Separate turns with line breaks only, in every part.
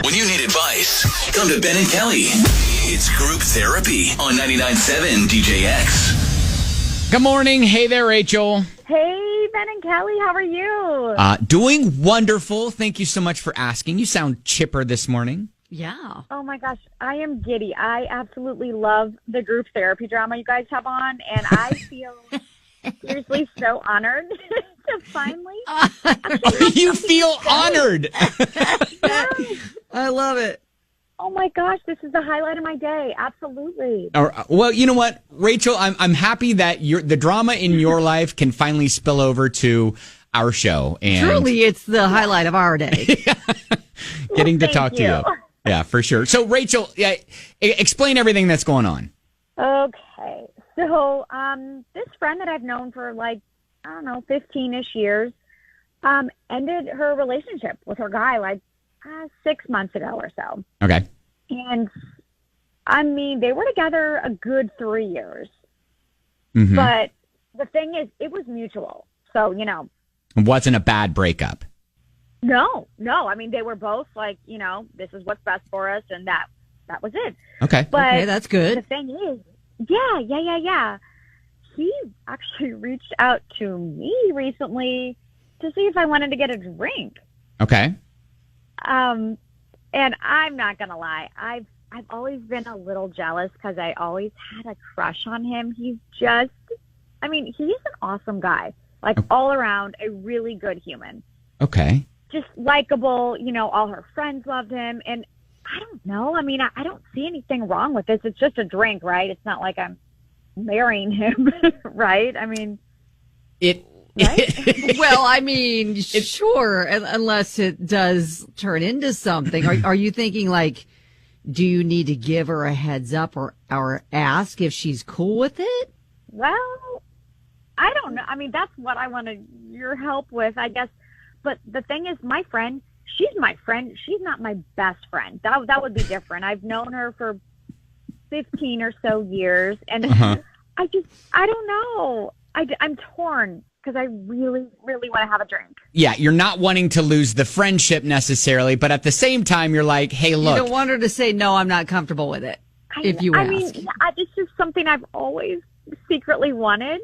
When you need advice, come to Ben and Kelly. It's Group Therapy on 99.7 DJX.
Good morning. Hey there, Rachel.
Hey, Ben and Kelly, how are you?
Doing wonderful. Thank you so much for asking. You sound chipper this morning.
Yeah.
Oh my gosh, I am giddy. I absolutely love the group therapy drama you guys have on, and I feel seriously so honored to finally.
You feel honored.
I love it.
Oh my gosh, this is the highlight of my day. Absolutely.
Well, you know what, Rachel, I'm happy that the drama in your life can finally spill over to our show. And
truly, it's the highlight of our day.
Getting to talk to you. Yeah, for sure. So, Rachel, explain everything that's going on.
Okay. So, this friend that I've known for 15-ish years, ended her relationship with her guy 6 months ago or so.
Okay.
And, I mean, they were together a good 3 years.
Mm-hmm.
But the thing is, it was mutual. So,
It wasn't a bad breakup.
No. I mean, they were both this is what's best for us, and that was it.
Okay.
But
okay, that's good.
the thing is, yeah. He actually reached out to me recently to see if I wanted to get a drink.
Okay.
And I'm not gonna lie, I've always been a little jealous because I always had a crush on him. He's an awesome guy, all around a really good human.
Okay.
Just likable, all her friends loved him. And I don't know. I mean, I don't see anything wrong with this. It's just a drink, right? It's not like I'm marrying him, right? I mean, right?
Well, I mean, sure, unless it does turn into something. Are you thinking do you need to give her a heads up or ask if she's cool with it?
Well, I don't know. I mean, that's what I wanted your help with, I guess. But the thing is, my friend, she's my friend. She's not my best friend. That would be different. I've known her for 15 or so years, and I don't know. I'm torn because I really, really want to have a drink.
Yeah, you're not wanting to lose the friendship necessarily, but at the same time, you're like, hey, look.
You don't want her to say, no, I'm not comfortable with it, if you ask.
I mean, this is something I've always secretly wanted,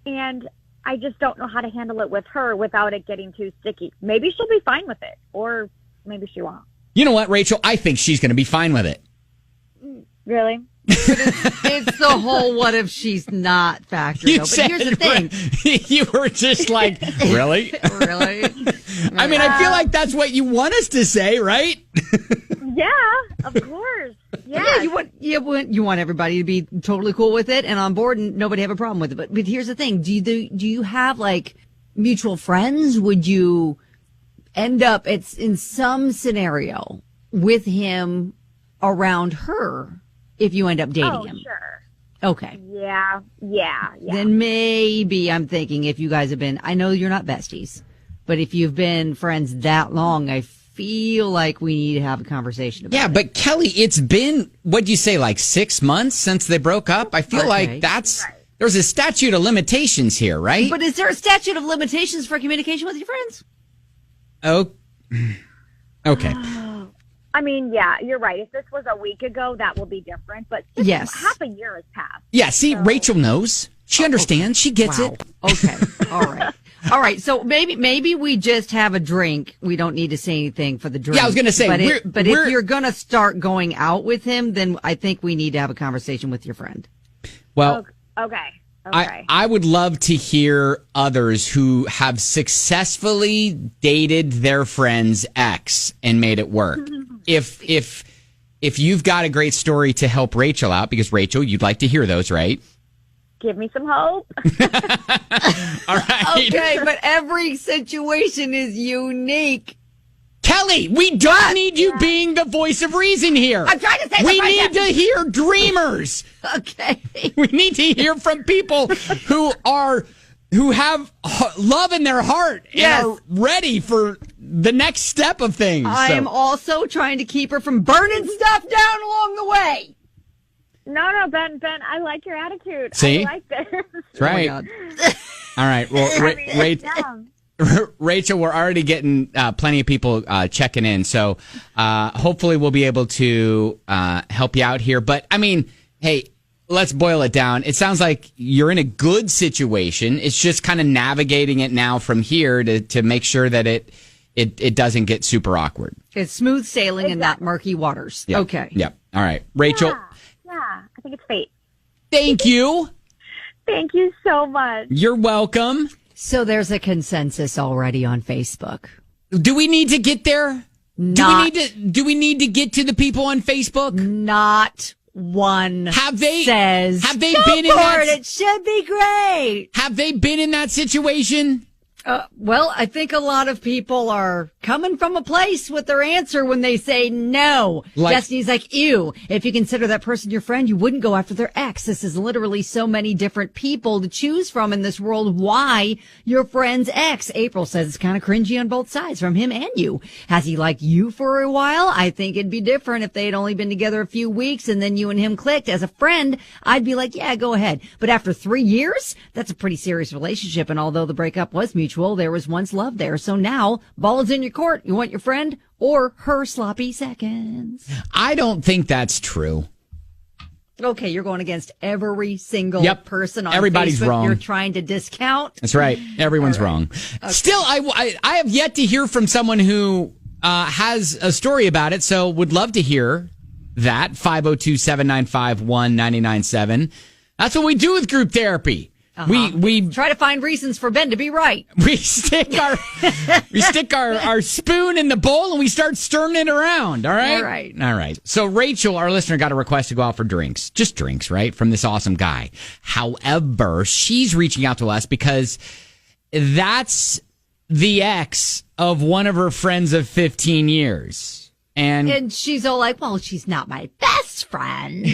and I just don't know how to handle it with her without it getting too sticky. Maybe she'll be fine with it, or maybe she won't.
You know what, Rachel? I think she's going to be fine with it.
Really?
It's the whole what if she's not factor, though. But here's the thing.
You were just like, really?
Really?
I mean, I feel like that's what you want us to say, right?
Yeah, of course.
Yeah, you want everybody to be totally cool with it and on board and nobody have a problem with it. But here's the thing. Do you have mutual friends? Would you end up in some scenario with him around her if you end up dating him?
Sure.
Okay.
Yeah.
Then maybe I'm thinking if you guys have been, I know you're not besties, but if you've been friends that long, I feel like we need to have a conversation about it.
Yeah, but Kelly, it's been, what'd you say, 6 months since they broke up? I feel like there's a statute of limitations here, right?
But is there a statute of limitations for communication with your friends?
Oh, okay.
I mean, yeah, you're right. If this was a week ago, that will be different. But
yes,
half a year has passed.
Yeah, see, so. Rachel knows. She understands. She gets it.
Okay. All right. So maybe we just have a drink. We don't need to say anything for the drink.
Yeah, I was going to say.
But if you're going to start going out with him, then I think we need to have a conversation with your friend.
Well,
okay.
I would love to hear others who have successfully dated their friend's ex and made it work. If you've got a great story to help Rachel out, because Rachel, you'd like to hear those, right?
Give me some hope.
All right.
Okay, but every situation is unique.
Kelly, we don't need you being the voice of reason here.
I'm trying to say
we need to hear dreamers.
Okay.
We need to hear from people who have love in their heart and are ready for the next step of things.
I am also trying to keep her from burning stuff down along the way.
No, Ben, I like your attitude.
See?
I like this.
That's right.
Oh
All right. Well, Rachel, we're already getting plenty of people checking in. So hopefully we'll be able to help you out here. But, I mean, hey, let's boil it down. It sounds like you're in a good situation. It's just kind of navigating it now from here to make sure that it doesn't get super awkward.
It's smooth sailing and not murky waters.
Yep.
Okay.
Yep. All right. Rachel.
Yeah, I think it's fate.
Thank you.
Thank you so much.
You're welcome.
So there's a consensus already on Facebook.
Do we need to get there?
Not,
Do we need to get to the people on Facebook?
Not one
Have they
says
been in that?
It should be great.
Have they been in that situation?
Well, I think a lot of people are coming from a place with their answer when they say no. Destiny's like, ew. If you consider that person your friend, you wouldn't go after their ex. This is literally so many different people to choose from in this world. Why your friend's ex? April says it's kind of cringy on both sides from him and you. Has he liked you for a while? I think it'd be different if they had only been together a few weeks and then you and him clicked. As a friend, I'd be like, yeah, go ahead. But after 3 years, that's a pretty serious relationship. And although the breakup was mutual, there was once love there. So now, ball's in your court. You want your friend or her sloppy seconds?
I don't think that's true.
Okay, you're going against every single person on
Everybody's
Facebook
wrong.
You're trying to discount.
That's right. Everyone's wrong. Okay. Still, I have yet to hear from someone who has a story about it, so would love to hear that. 502-795-1997. That's what we do with group therapy. We
try to find reasons for Ben to be right.
We stick our spoon in the bowl and we start stirring it around. All right. All right. So Rachel, our listener, got a request to go out for drinks, just drinks, right, from this awesome guy. However, she's reaching out to us because that's the ex of one of her friends of 15 years. And
she's all like, well, she's not my best friend.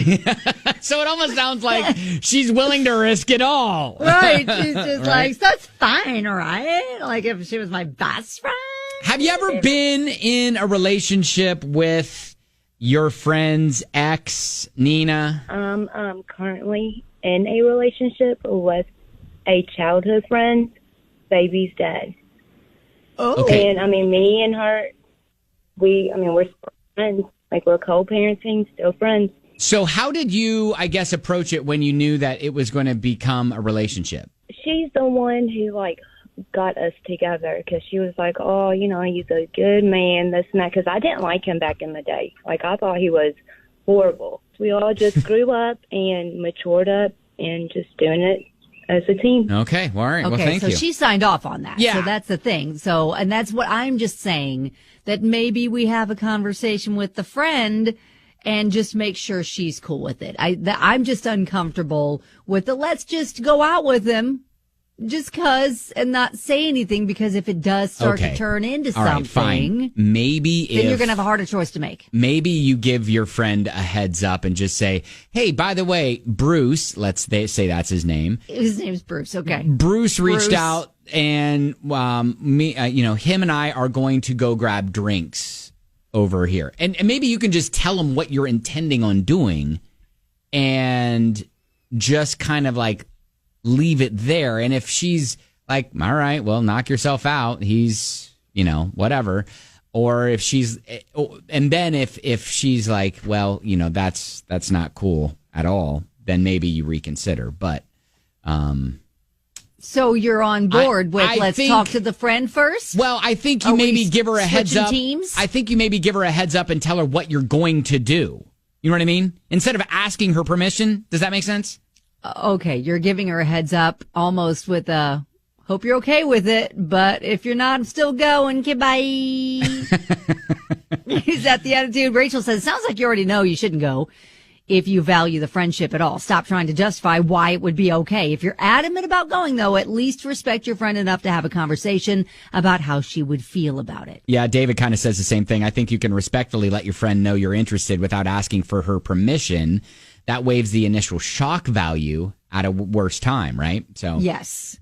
So it almost sounds like she's willing to risk it all.
Right. She's just like, that's fine, right? Like if she was my best friend.
Have you ever been in a relationship with your friend's ex, Nina?
I'm currently in a relationship with a childhood friend, baby's dad.
Oh.
Okay.
And I mean, me and her, we're still friends. Like, we're co-parenting, still friends.
So how did you, I guess, approach it when you knew that it was going to become a relationship?
She's the one who, like, got us together because she was like, oh, he's a good man, this and that. Because I didn't like him back in the day. Like, I thought he was horrible. We all just grew up and matured up and just doing it as a team.
Okay. All right. Well, thank
you. So she signed off on that.
Yeah.
So that's the thing. So, and that's what I'm just saying, that maybe we have a conversation with the friend and just make sure she's cool with it. I'm just uncomfortable with the let's just go out with him just cause and not say anything, because if it does start to turn into
all
something,
right, fine. Maybe
then you're going to have a harder choice to make.
Maybe you give your friend a heads up and just say, hey, by the way, Bruce, say that's his name.
His name's Bruce. Okay.
Bruce reached out and him and I are going to go grab drinks over here. And maybe you can just tell him what you're intending on doing and just kind of like leave it there. And if she's like, all right, well, knock yourself out. He's, whatever. Or if she's, and then if she's like, well, that's not cool at all, then maybe you reconsider. But,
so you're on board with let's talk to the friend first?
Well, I think you maybe give her a heads up.
Teams?
I think you maybe give her a heads up and tell her what you're going to do. You know what I mean? Instead of asking her permission. Does that make sense?
Okay, you're giving her a heads up almost with a, hope you're okay with it, but if you're not, I'm still going. Goodbye. Is that the attitude? Rachel says, sounds like you already know you shouldn't go if you value the friendship at all. Stop trying to justify why it would be okay. If you're adamant about going, though, at least respect your friend enough to have a conversation about how she would feel about it.
Yeah, David kind of says the same thing. I think you can respectfully let your friend know you're interested without asking for her permission. That waives the initial shock value at a worse time, right? So
yes.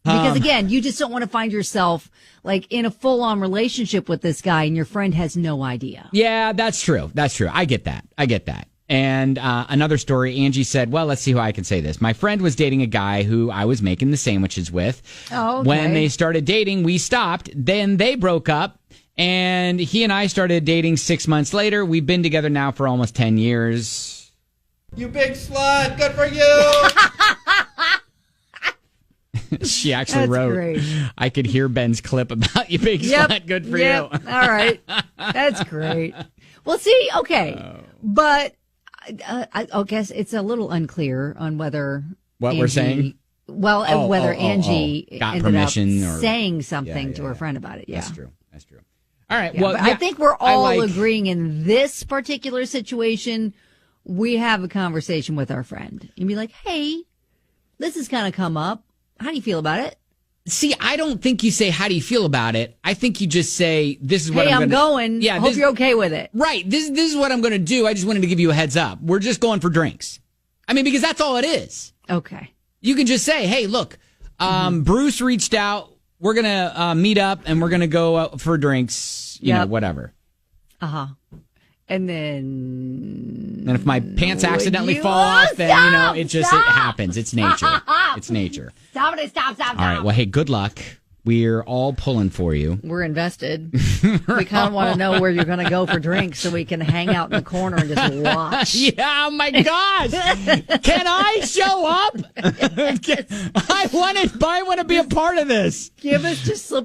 Because again, you just don't want to find yourself like in a full-on relationship with this guy and your friend has no idea.
Yeah, that's true. I get that. And another story, Angie said, well, let's see how I can say this. My friend was dating a guy who I was making the sandwiches with.
Oh, okay.
When they started dating, we stopped. Then they broke up, and he and I started dating 6 months later. We've been together now for almost 10 years.
You big slut. Good for you.
She actually
That's
wrote,
great.
I could hear Ben's clip about you big slut. Good for you.
All right. That's great. Well, see, okay. But I guess it's a little unclear on whether
What
Angie,
we're saying?
Well, whether Angie
got
ended
permission
up
or
saying something to her friend about it. Yeah.
That's true. All right.
Yeah,
Well,
but I think we're all
like-
agreeing in this particular situation. We have a conversation with our friend and be like, hey, this has kind of come up. How do you feel about it?
See, I don't think you say, how do you feel about it? I think you just say, this is what
Hey,
I'm
I'm
gonna,
going.
Yeah,
Hope
this-
you're okay with it.
Right. This is what I'm going to do. I just wanted to give you a heads up. We're just going for drinks. I mean, because that's all it is.
Okay.
You can just say, hey, look, Bruce reached out. We're going to meet up and we're going to go out for drinks, you know, whatever.
Uh-huh. And then...
And if my pants accidentally
you-
fall off, then, you know, it
Stop!
happens. It's nature. It's nature.
Stop it. Stop.
All right. Well, hey, good luck. We're all pulling for you.
We're invested. We kind of want to know where you're going to go for drinks so we can hang out in the corner and just watch.
Yeah, oh my gosh. Can I show up? I want to be a part of this.
Slip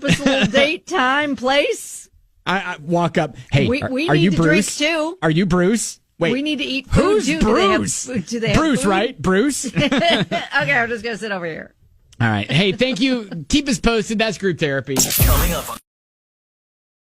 us a little date, time, place.
I walk up. Hey,
We
are
need
you
to
Bruce?
drink too.
Are you Bruce? Wait.
We need to eat food
Who's
too.
Bruce?
Do they have
Bruce,
food?
right? Bruce?
Okay, I'm just going to sit over here.
All right. Hey, thank you. Keep us posted. That's group therapy.
Coming up on